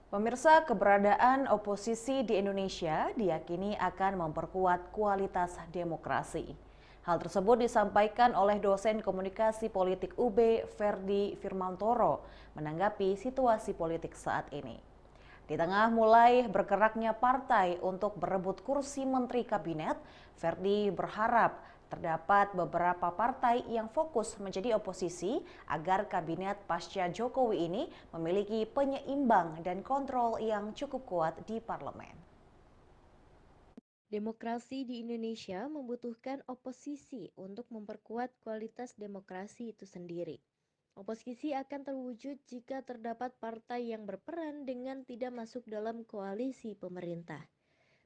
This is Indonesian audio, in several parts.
Pemirsa, keberadaan oposisi di Indonesia diyakini akan memperkuat kualitas demokrasi. Hal tersebut disampaikan oleh dosen komunikasi politik UB, Ferdi Firmantoro, menanggapi situasi politik saat ini. Di tengah mulai bergeraknya partai untuk berebut kursi menteri kabinet, Ferdi berharap terdapat beberapa partai yang fokus menjadi oposisi agar kabinet pasca Jokowi ini memiliki penyeimbang dan kontrol yang cukup kuat di parlemen. Demokrasi di Indonesia membutuhkan oposisi untuk memperkuat kualitas demokrasi itu sendiri. Oposisi akan terwujud jika terdapat partai yang berperan dengan tidak masuk dalam koalisi pemerintah.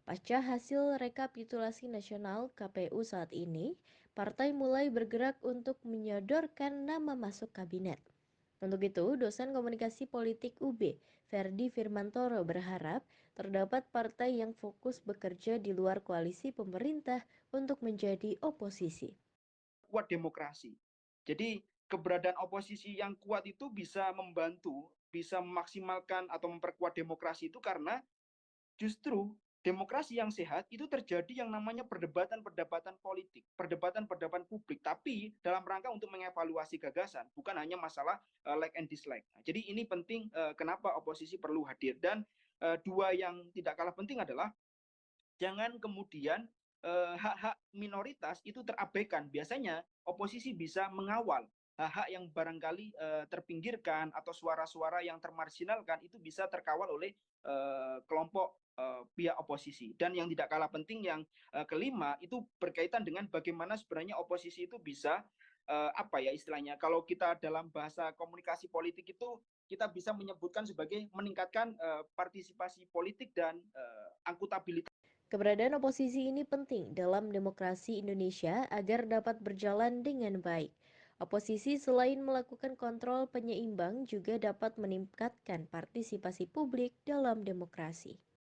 Pasca hasil rekapitulasi nasional KPU saat ini, partai mulai bergerak untuk menyodorkan nama masuk kabinet. Untuk itu, dosen komunikasi politik UB, Ferdi Firmantoro berharap terdapat partai yang fokus bekerja di luar koalisi pemerintah untuk menjadi oposisi. Kuat demokrasi. Jadi keberadaan oposisi yang kuat itu bisa membantu, bisa memaksimalkan atau memperkuat demokrasi itu karena justru demokrasi yang sehat itu terjadi yang namanya perdebatan-perdebatan politik, perdebatan-perdebatan publik, tapi dalam rangka untuk mengevaluasi gagasan, bukan hanya masalah like and dislike. Nah, jadi ini penting kenapa oposisi perlu hadir. Dan dua yang tidak kalah penting adalah jangan kemudian hak-hak minoritas itu terabaikan. Biasanya oposisi bisa mengawal hak-hak yang barangkali terpinggirkan atau suara-suara yang termarginalkan itu bisa terkawal oleh kelompok pihak oposisi. Dan yang tidak kalah penting yang kelima itu berkaitan dengan bagaimana sebenarnya oposisi itu bisa apa ya istilahnya, kalau kita dalam bahasa komunikasi politik itu kita bisa menyebutkan sebagai meningkatkan partisipasi politik dan akuntabilitas. Keberadaan oposisi ini penting dalam demokrasi Indonesia agar dapat berjalan dengan baik. Oposisi selain melakukan kontrol penyeimbang juga dapat meningkatkan partisipasi publik dalam demokrasi.